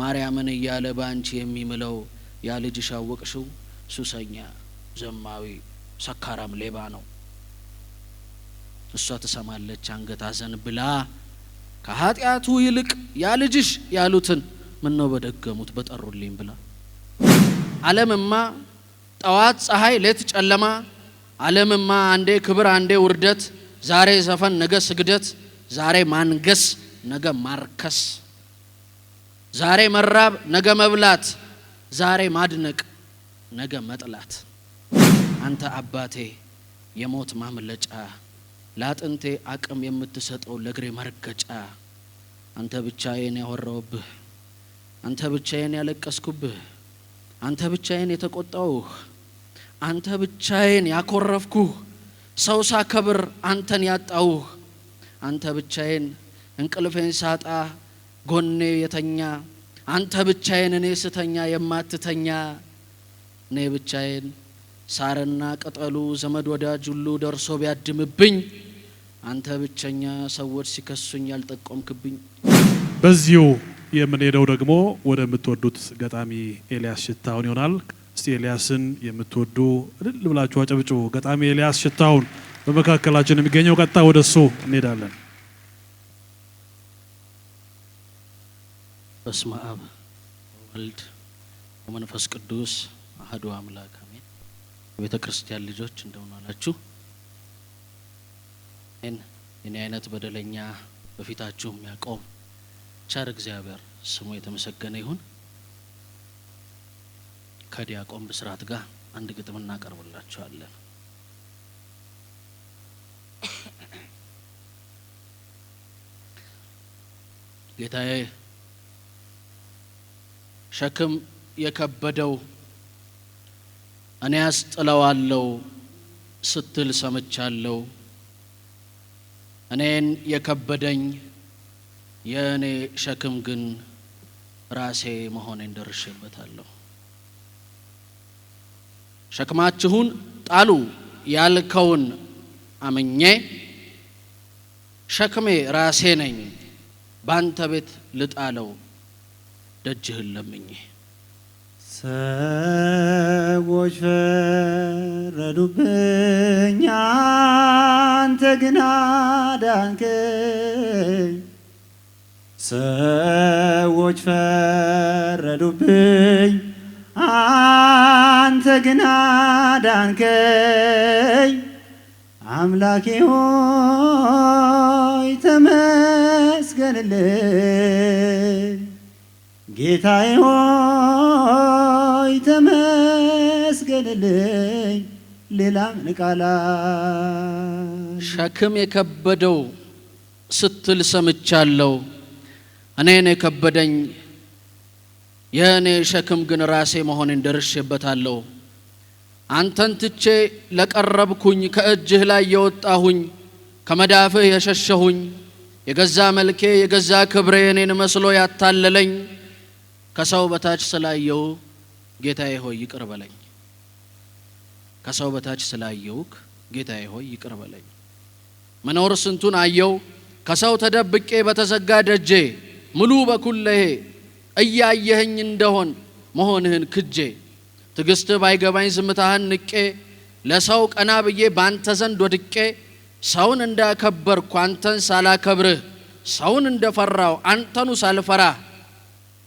ማርያምን እያለ ባንቺ የሚምለው ያ ልጅሽ አወቅሽው ሱሰኛ ዘማዊ ሰካራም ሌባ ነው። እሷ ትሰማለች አንገት አዘን ብላ ከኃጢአቱ ይልቅ ያ ልጅሽ ያሉትን ምን ነው በደገሙት በጠሩልኝ ብላ ዓለምማ ጠዋት ፀሐይ ሌት ጨለማ ዓለምማ አንዴ ክብር አንዴ ውርደት ዛሬ ዘፈን ነገ ስግደት ዛሬ ማንገስ ነገ ማርከስ ዛሬ መራብ ነገ መብላት ዛሬ ማድነቅ ነገ መጥላት አንተ አባቴ የሞት ማምለጫ ላጥንቴ አቅም የምትሰጠው ለግሬ መርገጫ አንተ ብቻዬን ያወራውብህ አንተ ብቻዬን ያለቀስኩብህ አንተ ብቻዬን የተቆጣውህ አንተ ብቻዬን ያኮረፍኩህ ሰው ሳከብር አንተን ያጣውህ አንተ ብቻዬን እንቅልፌን ሳጣ ጎኔ የተኛ አንተ ብቻዬን እኔ ስተኛ የማትተኛ እኔ ብቻዬን ሳርና ቅጠሉ ዘመድ ወዳጅ ሁሉ ደርሶ ቢያድምብኝ አንተ ብቸኛ ሰዎች ሲከሱኝ ያልጠቆምክብኝ። በዚሁ የምንሄደው ደግሞ ወደ ምትወዱት ገጣሚ ኤልያስ ሽታውን ይሆናል። እስቲ ኤልያስን የምትወዱ እልል ብላችሁ አጨብጭቡ። ገጣሚ ኤልያስ ሽታውን በመካከላችን የሚገኘው ቀጣ ወደሱ እንሄዳለን። በስመ አብ ወወልድ ወመንፈስ ቅዱስ አሐዱ አምላክ አሜን። የቤተ ክርስቲያን ልጆች እንደምን አላችሁ? እኔ አይነት በደለኛ በፊታችሁ የሚያቆም ቸር እግዚአብሔር ስሙ የተመሰገነ ይሁን። ከዲያቆን ብስራት ጋር አንድ ግጥም እናቀርብላችኋለን። ጌታዬ ሸክም የከበደው እኔ አስጥለዋለሁ ስትል ሰምቻለሁ። እኔን የከበደኝ የእኔ ሸክም ግን ራሴ መሆኔን ደርሼበታለሁ። ሸክማችሁን ጣሉ ያልከውን አምኜ ሸክሜ ራሴ ነኝ ባንተ ቤት ልጣለው ደጅህን ለምኜ። ሰዎች ፈረዱብኝ አንተ ግን አዳንከኝ። ሰዎች ፈረዱብኝ አንተ ግን አዳንከኝ። አምላኬ ሆይ ተመስገንልኝ። ጌታዬ ሆይ ተመስገንልኝ። ሌላ ምን ቃላት? ሸክም የከበደው ስትል ሰምቻለሁ። እኔን የከበደኝ የእኔ ሸክም ግን ራሴ መሆኔን ደርሼበታለሁ። አንተን ትቼ ለቀረብኩኝ ከእጅህ ላይ የወጣሁኝ ከመዳፍህ የሸሸሁኝ የገዛ መልኬ የገዛ ክብሬ እኔን መስሎ ያታለለኝ ከሰው በታች ስላየው ጌታዬ ሆይ ይቅር በለኝ። ከሰው በታች ስላየውክ ጌታዬ ሆይ ይቅር በለኝ። መኖር ስንቱን አየው ከሰው ተደብቄ በተዘጋ ደጄ ሙሉ በኩለሄ እያየኸኝ እንደሆን መሆንህን ክጄ ትግስት ባይገባኝ ዝምታህን ንቄ ለሰው ቀና ብዬ ባንተ ዘንድ ወድቄ ሰውን እንዳከበርኩ አንተን ሳላከብርህ ሰውን እንደፈራው አንተኑ ሳልፈራ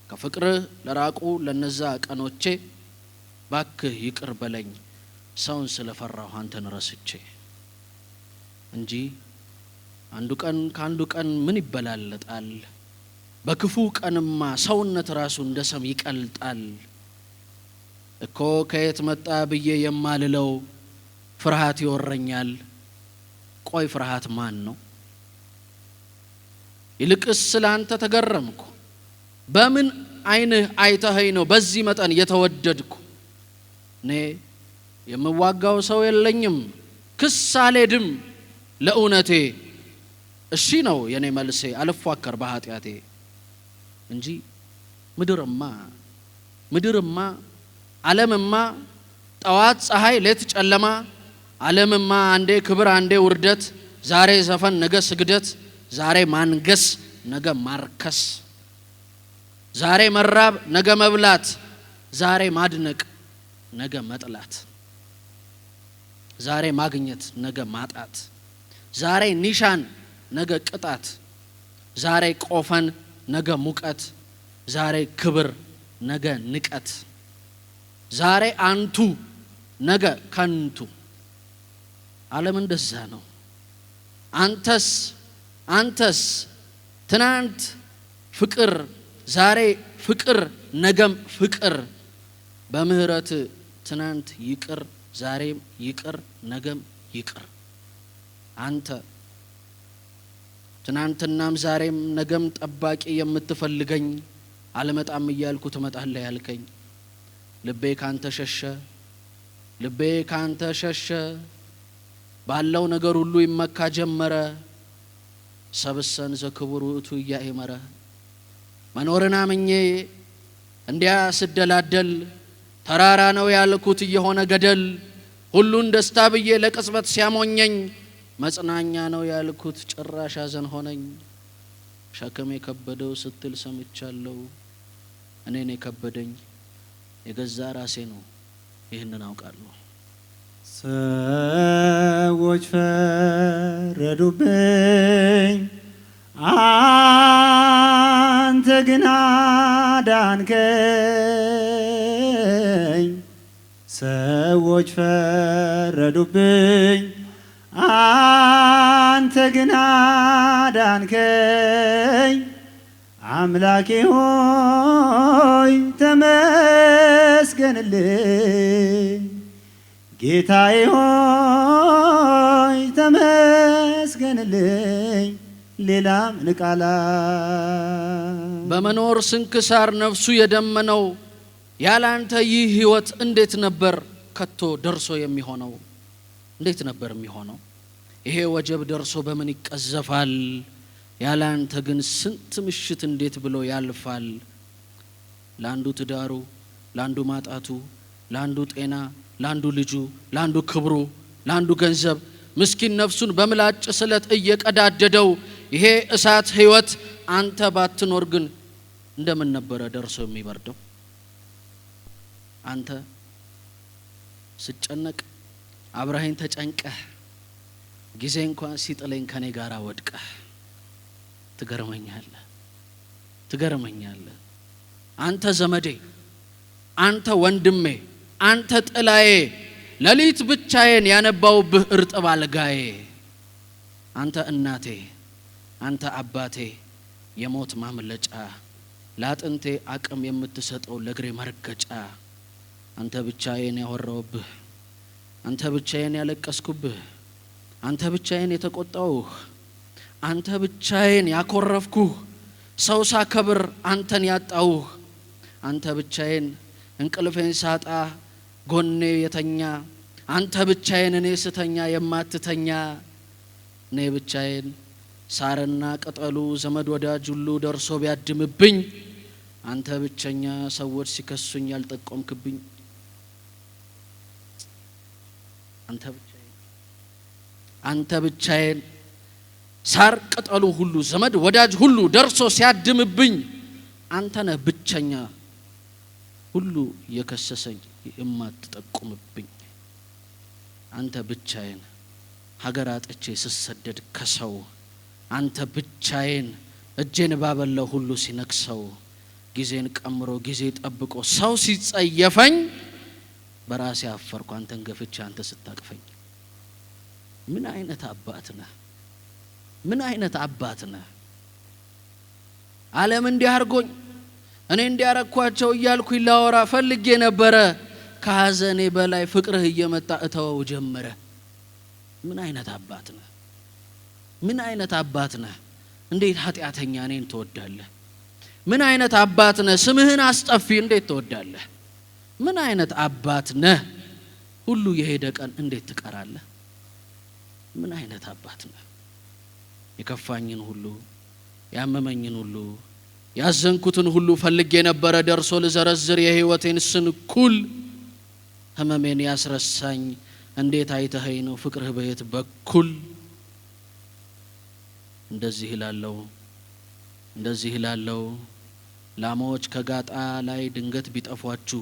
ከፍቅርህ ለራቁ ለነዛ ቀኖቼ ባክህ ይቅር በለኝ ሰውን ስለፈራሁ አንተን ረስቼ እንጂ አንዱ ቀን ካንዱ ቀን ምን ይበላለጣል? በክፉ ቀንማ ሰውነት ራሱ እንደ ሰም ይቀልጣል እኮ። ከየት መጣ ብዬ የማልለው ፍርሃት ይወረኛል። ቆይ ፍርሃት ማን ነው? ይልቅስ ስላንተ ተገረምኩ። በምን አይንህ አይተኸኝ ነው በዚህ መጠን የተወደድኩ? እኔ የምዋጋው ሰው የለኝም ክስ አልሄድም ለእውነቴ። እሺ ነው የኔ መልሴ አልፏከር በኃጢአቴ እንጂ ምድርማ ዓለምማ ጠዋት ፀሐይ ሌት ጨለማ ዓለምማ አንዴ ክብር አንዴ ውርደት ዛሬ ዘፈን ነገ ስግደት ዛሬ ማንገስ ነገ ማርከስ ዛሬ መራብ ነገ መብላት፣ ዛሬ ማድነቅ ነገ መጥላት፣ ዛሬ ማግኘት ነገ ማጣት፣ ዛሬ ኒሻን ነገ ቅጣት፣ ዛሬ ቆፈን ነገ ሙቀት፣ ዛሬ ክብር ነገ ንቀት፣ ዛሬ አንቱ ነገ ከንቱ። ዓለም እንደዛ ነው። አንተስ ትናንት ፍቅር፣ ዛሬ ፍቅር፣ ነገም ፍቅር፣ በምህረት ትናንት ይቅር፣ ዛሬም ይቅር፣ ነገም ይቅር። አንተ ትናንትናም ዛሬም ነገም ጠባቂ የምትፈልገኝ፣ አልመጣም እያልኩ ትመጣለህ ያልከኝ፣ ልቤ ካንተ ሸሸ፣ ባለው ነገር ሁሉ ይመካ ጀመረ፣ ሰብሰን ዘክቡር ውእቱ እያእመረ። መኖርን አምኜ እንዲያ ስደላደል፣ ተራራ ነው ያልኩት እየሆነ ገደል፣ ሁሉን ደስታ ብዬ ለቅጽበት ሲያሞኘኝ፣ መጽናኛ ነው ያልኩት ጭራሽ ሐዘን ሆነኝ። ሸክም የከበደው ስትል ሰምቻለሁ፣ እኔን የከበደኝ የገዛ ራሴ ነው፣ ይህንን አውቃለሁ። ሰዎች ፈረዱብኝ፣ አንተ ግን አዳንከኝ። ሰዎች ፈረዱብኝ፣ አንተ ግን አዳንከኝ። አምላኬ ሆይ ተመስገንልኝ፣ ጌታዬ ሆይ ተመስገንልኝ። ሌላም ንቃላ በመኖር ስንክሳር ነፍሱ የደመነው፣ ያላንተ ይህ ህይወት እንዴት ነበር ከቶ ደርሶ የሚሆነው? እንዴት ነበር የሚሆነው? ይሄ ወጀብ ደርሶ በምን ይቀዘፋል? ያላንተ ግን ስንት ምሽት እንዴት ብሎ ያልፋል? ላንዱ ትዳሩ፣ ላንዱ ማጣቱ፣ ላንዱ ጤና፣ ላንዱ ልጁ፣ ላንዱ ክብሩ፣ ላንዱ ገንዘብ፣ ምስኪን ነፍሱን በምላጭ ስለት እየቀዳደደው ይሄ እሳት ህይወት አንተ ባትኖር ግን እንደምን ነበረ ደርሶ የሚበርደው? አንተ ስጨነቅ አብረኸኝ ተጨንቀህ፣ ጊዜ እንኳን ሲጥለኝ ከኔ ጋር ወድቀህ ትገርመኛለህ። አንተ ዘመዴ፣ አንተ ወንድሜ፣ አንተ ጥላዬ፣ ሌሊት ብቻዬን ያነባውብህ እርጥብ አልጋዬ። አንተ እናቴ፣ አንተ አባቴ፣ የሞት ማምለጫ፣ ላጥንቴ አቅም የምትሰጠው ለግሬ መርገጫ። አንተ ብቻዬን ያወራውብህ፣ አንተ ብቻዬን ያለቀስኩብህ፣ አንተ ብቻዬን የተቆጣውህ፣ አንተ ብቻዬን ያኮረፍኩህ፣ ሰው ሳከብር አንተን ያጣውህ፣ አንተ ብቻዬን እንቅልፌን ሳጣ ጎኔ የተኛ፣ አንተ ብቻዬን እኔ ስተኛ የማትተኛ፣ እኔ ብቻዬን ሳርና ቅጠሉ ዘመድ ወዳጅ ሁሉ ደርሶ ቢያድምብኝ፣ አንተ ብቸኛ ሰዎች ሲከሱኝ ያልጠቆምክብኝ፣ አንተ ብቻዬን ሳር ቅጠሉ ሁሉ ዘመድ ወዳጅ ሁሉ ደርሶ ሲያድምብኝ፣ አንተ ነህ ብቸኛ ሁሉ የከሰሰኝ የማትጠቁምብኝ። አንተ ብቻዬን ሀገር አጥቼ ስሰደድ ከሰው፣ አንተ ብቻዬን እጄን ባበላው ሁሉ ሲነክሰው፣ ጊዜን ቀምሮ ጊዜ ጠብቆ ሰው ሲጸየፈኝ፣ በራሴ አፈርኩ አንተን ገፍቼ አንተ ስታቅፈኝ። ምን አይነት አባት ነህ? ምን አይነት አባት ነህ? ዓለም እንዲያርጎኝ እኔ እንዲያረኳቸው እያልኩኝ ላወራ ፈልጌ ነበረ፣ ከሐዘኔ በላይ ፍቅርህ እየመጣ እተወው ጀመረ። ምን አይነት አባት ነህ? ምን አይነት አባት ነህ? እንዴት ኃጢአተኛ እኔን ትወዳለህ? ምን አይነት አባት ነህ? ስምህን አስጠፊ እንዴት ትወዳለህ? ምን አይነት አባት ነህ? ሁሉ የሄደ ቀን እንዴት ትቀራለህ? ምን አይነት አባት ነህ? የከፋኝን ሁሉ ያመመኝን ሁሉ ያዘንኩትን ሁሉ ፈልጌ ነበረ ደርሶ ልዘረዝር የህይወቴን ስንኩል። ህመሜን ያስረሳኝ እንዴት አይተኸኝ ነው ፍቅርህ በየት በኩል? እንደዚህ እላለሁ ላሞች ከጋጣ ላይ ድንገት ቢጠፏችሁ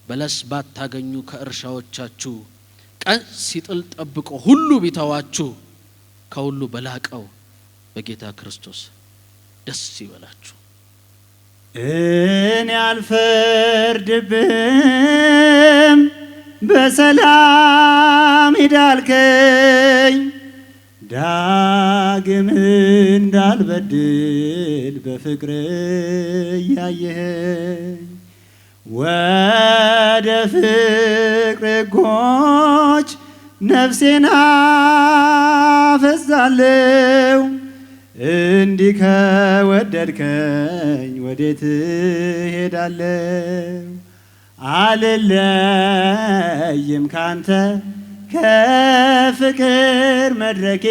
በለስ ባታገኙ ከእርሻዎቻችሁ ቀን ሲጥል ጠብቆ ሁሉ ቢተዋችሁ ከሁሉ በላቀው በጌታ ክርስቶስ ደስ ይበላችሁ። እኔ አልፈርድብህም በሰላም ሂዳልከኝ ዳግም እንዳልበድል በፍቅር ያየኸኝ ወደ ፍቅር ሕጎች ነፍሴን አፈዛለሁ እንዲህ ከወደድከኝ ወዴት ሄዳለሁ? አልለይም ካንተ ከፍቅር መድረኬ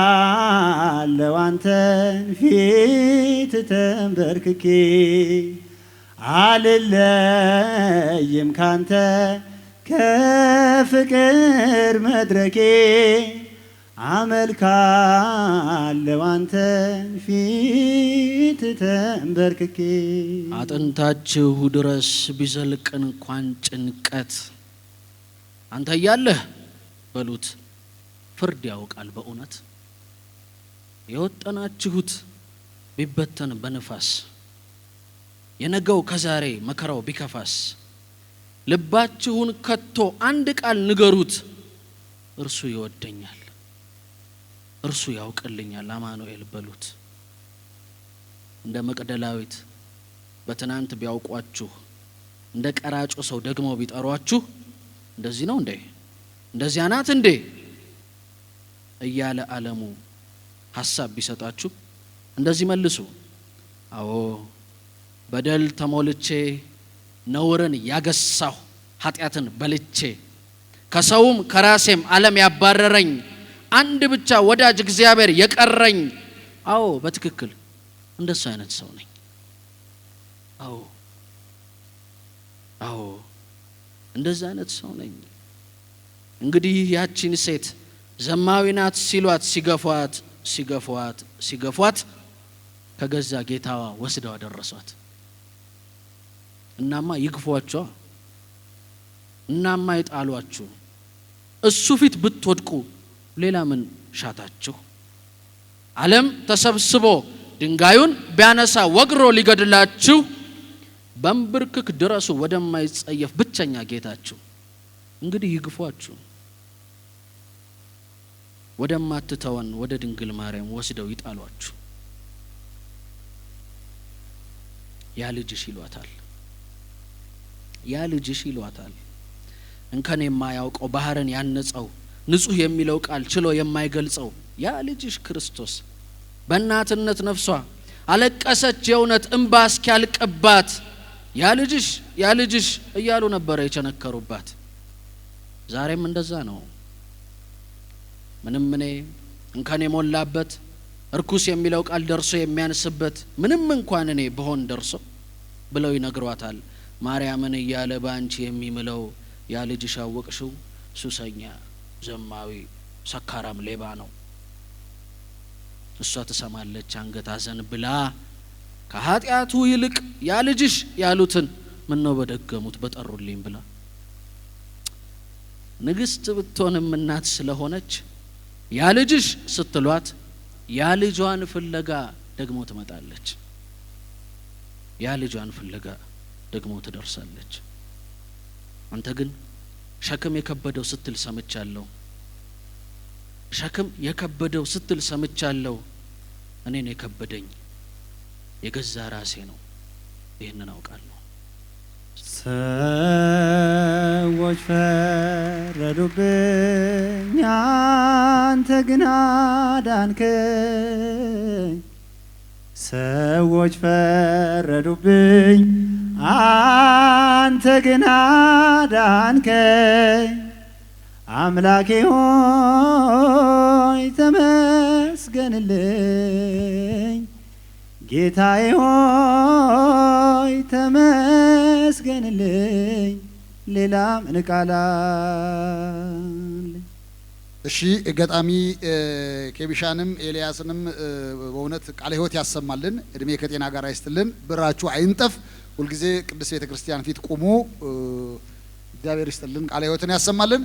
አመልካለሁ አንተን ፊት ተንበርክኬ አልለይም ካንተ ከፍቅር መድረኬ አመልካለሁ አንተን ፊት ተንበርክኬ። አጥንታችሁ ድረስ ቢዘልቅ እንኳን ጭንቀት አንተ እያለህ በሉት ፍርድ ያውቃል በእውነት የወጠናችሁት ቢበተን በንፋስ የነገው ከዛሬ መከራው ቢከፋስ ልባችሁን ከቶ አንድ ቃል ንገሩት እርሱ ይወደኛል እርሱ ያውቅልኛል አማኑኤል በሉት። እንደ መቅደላዊት በትናንት ቢያውቋችሁ እንደ ቀራጩ ሰው ደግሞ ቢጠሯችሁ እንደዚህ ነው እንዴ እንደዚያ ናት እንዴ እያለ ዓለሙ ሐሳብ ቢሰጣችሁ እንደዚህ መልሱ፣ አዎ በደል ተሞልቼ ነውርን ያገሳሁ ኃጢአትን በልቼ ከሰውም ከራሴም ዓለም ያባረረኝ አንድ ብቻ ወዳጅ እግዚአብሔር የቀረኝ አዎ በትክክል እንደሱ አይነት ሰው ነኝ። አዎ እንደዛ አይነት ሰው ነኝ። እንግዲህ ያቺን ሴት ዘማዊ ናት ሲሏት ሲገፏት ከገዛ ጌታዋ ወስደው አደረሷት። እናማ ይግፏቸው እናማ ይጣሏችሁ እሱ ፊት ብትወድቁ ሌላ ምን ሻታችሁ? ዓለም ተሰብስቦ ድንጋዩን ቢያነሳ ወግሮ ሊገድላችሁ በንብርክክ ድረሱ ወደማይጸየፍ ብቸኛ ጌታችሁ። እንግዲህ ይግፏችሁ ወደማትተወን ወደ ድንግል ማርያም ወስደው ይጣሏችሁ። ያ ልጅሽ ይሏታል እንከን የማያውቀው ባህርን ያነጸው ንጹህ የሚለው ቃል ችሎ የማይገልጸው ያ ልጅሽ ክርስቶስ በእናትነት ነፍሷ አለቀሰች የእውነት እንባ እስኪያልቅባት ያ ልጅሽ እያሉ ነበር የቸነከሩባት። ዛሬም እንደዛ ነው። ምንም እኔ እንከን የሞላበት እርኩስ የሚለው ቃል ደርሶ የሚያንስበት ምንም እንኳን እኔ በሆን ደርሶ ብለው ይነግሯታል። ማርያምን እያለ ባንቺ የሚምለው ያ ልጅሽ አወቅሽው ሱሰኛ ዘማዊ ሰካራም ሌባ ነው። እሷ ተሰማለች አንገት አዘን ብላ ከኃጢአቱ ይልቅ ያ ልጅሽ ያሉትን ምን ነው በደገሙት በጠሩልኝ ብላ ንግስት ብትሆንም እናት ስለሆነች ያ ልጅሽ ስትሏት ያ ልጇን ፍለጋ ደግሞ ትመጣለች። ያ ልጇን ፍለጋ ደግሞ ትደርሳለች። አንተ ግን ሸክም የከበደው ስትል ሰምቻለሁ። ሸክም የከበደው ስትል ሰምቻለሁ። እኔን የከበደኝ የገዛ ራሴ ነው። ይህንን አውቃለሁ። ሰዎች ፈረዱብኝ አንተ ግን አዳንከኝ። ሰዎች ፈረዱብኝ አንተ ግን አዳንከኝ። አምላኬ ሆይ ተመስገንልኝ። ጌታዬ ሆይ ተመስገንልኝ። ሌላ ምን ቃል አለኝ? እሺ ገጣሚ ኬቢሻንም ኤልያስንም በእውነት ቃለ ሕይወት ያሰማልን፣ እድሜ ከጤና ጋር አይስጥልን፣ ብራችሁ አይንጠፍ። ሁልጊዜ ቅዱስ ቤተ ክርስቲያን ፊት ቁሙ። እግዚአብሔር ይስጥልን፣ ቃለ ሕይወትን ያሰማልን።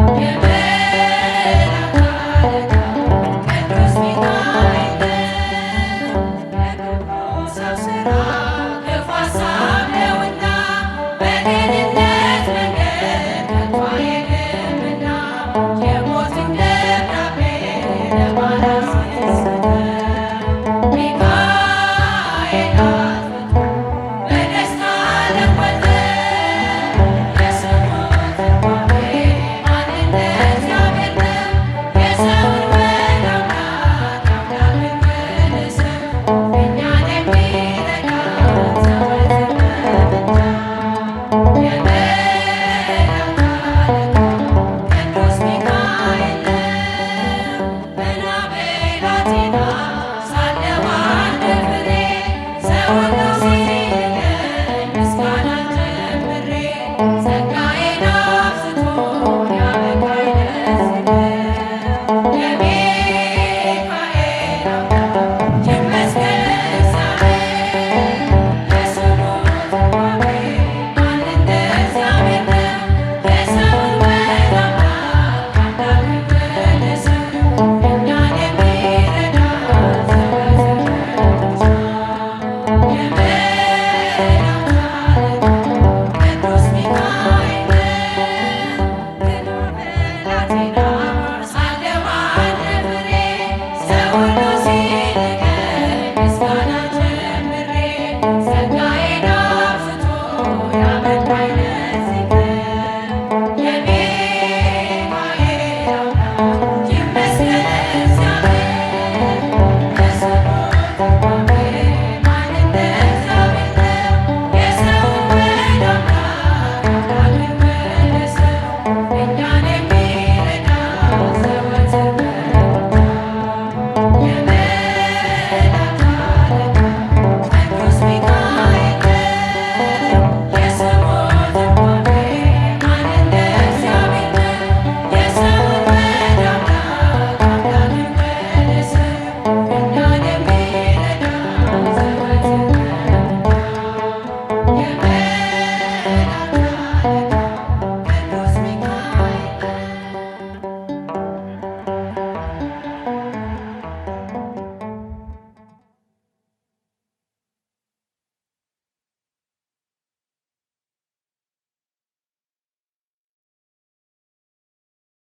Yeah.